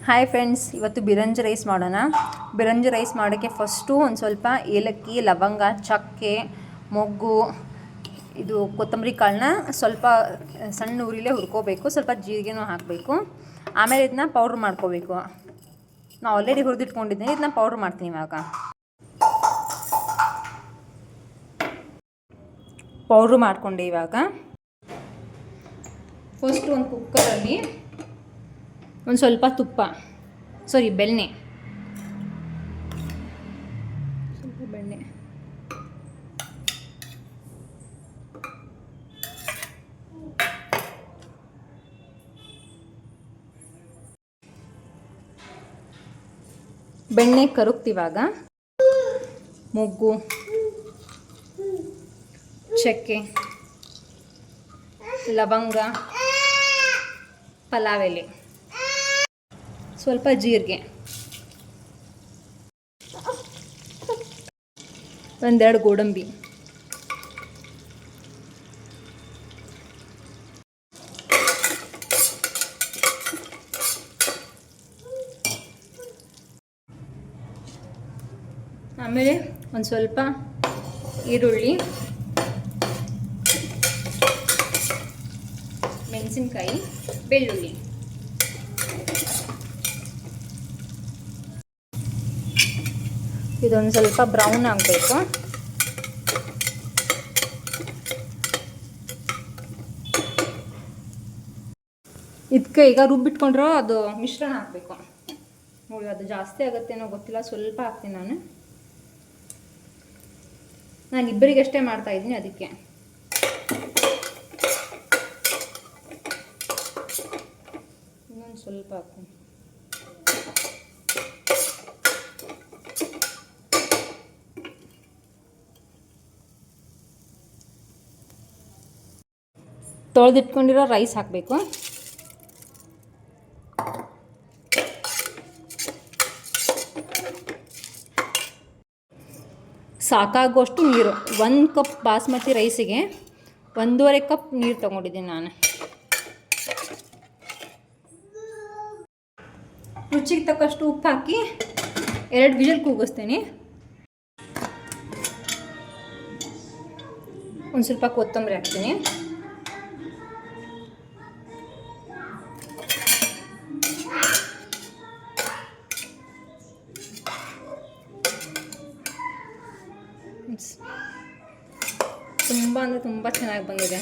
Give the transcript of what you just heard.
Hi friends, ಇವತ್ತು ಬಿರಂಜಿ rice ಮಾಡೋಣ. ಬಿರಂಜಿ rice ಮಾಡೋಕ್ಕೆ ಫಸ್ಟು ಒಂದು ಸ್ವಲ್ಪ ಏಲಕ್ಕಿ, ಲವಂಗ, ಚಕ್ಕೆ, ಮೊಗ್ಗು, ಇದು ಕೊತ್ತಂಬರಿ ಕಾಳನ್ನ ಸ್ವಲ್ಪ ಸಣ್ಣ ಉರಿಲೇ ಹುರ್ಕೋಬೇಕು. ಸ್ವಲ್ಪ ಜೀರಿಗೆನೂ ಹಾಕಬೇಕು. ಆಮೇಲೆ ಇದನ್ನ ಪೌಡ್ರ್ ಮಾಡ್ಕೋಬೇಕು. ನಾನು ಆಲ್ರೆಡಿ ಹುರಿದಿಟ್ಕೊಂಡಿದ್ದೀನಿ, ಇದನ್ನ ಪೌಡ್ರ್ ಮಾಡ್ತೀನಿ. ಇವಾಗ ಪೌಡ್ರು ಮಾಡಿಕೊಂಡೆ. ಇವಾಗ ಫಸ್ಟ್ ಒಂದು ಕುಕ್ಕರಲ್ಲಿ ಒಂದು ಸ್ವಲ್ಪ ಬೆಣ್ಣೆ, ಬೆಣ್ಣೆ ಕರಗ್ತಿವಾಗ ಮೊಗ್ಗು, ಚಕ್ಕೆ, ಲವಂಗ, ಪಲಾವ್ ಎಲೆ, ಸ್ವಲ್ಪ ಜೀರಿಗೆ, ಒಂದೆರಡು ಗೋಡಂಬಿ, ಆಮೇಲೆ ಒಂದು ಸ್ವಲ್ಪ ಈರುಳ್ಳಿ, ಮೆಣಸಿನ್ಕಾಯಿ, ಬೆಳ್ಳುಳ್ಳಿ. ಇದೊಂದು ಸ್ವಲ್ಪ ಬ್ರೌನ್ ಆಗಬೇಕು. ಇದಕ್ಕೆ ಈಗ ರುಬ್ಬಿಟ್ಕೊಂಡ್ರೆ ಅದು ಮಿಶ್ರಣ ಹಾಕಬೇಕು ನೋಡಿ. ಅದು ಜಾಸ್ತಿ ಆಗುತ್ತೇನೋ ಗೊತ್ತಿಲ್ಲ, ಸ್ವಲ್ಪ ಹಾಕ್ತೀನಿ. ನಾನು ಇಬ್ಬರಿಗಷ್ಟೇ ಮಾಡ್ತಾ ಇದ್ದೀನಿ, ಅದಕ್ಕೆ. ಇನ್ನೊಂದು ಸ್ವಲ್ಪ ಹಾಕ್ತೀನಿ. ತೊಳೆದಿಟ್ಕೊಂಡಿರೋ ರೈಸ್ ಹಾಕಬೇಕು. ಸಾಕಾಗುವಷ್ಟು ನೀರು. 1 ಕಪ್ ಬಾಸ್ಮತಿ ರೈಸಿಗೆ 1.5 ಕಪ್ ನೀರು ತೊಗೊಂಡಿದ್ದೀನಿ ನಾನು. ರುಚಿಗೆ ತಕ್ಕಷ್ಟು ಉಪ್ಪು ಹಾಕಿ 2 ವಿಷಲ್ ಕೂಗಿಸ್ತೀನಿ. ಒಂದು ಸ್ವಲ್ಪ ಕೊತ್ತಂಬರಿ ಹಾಕ್ತೀನಿ. ತುಂಬ ಅಂದರೆ ತುಂಬ ಚೆನ್ನಾಗಿ ಬಂದಿದೆ.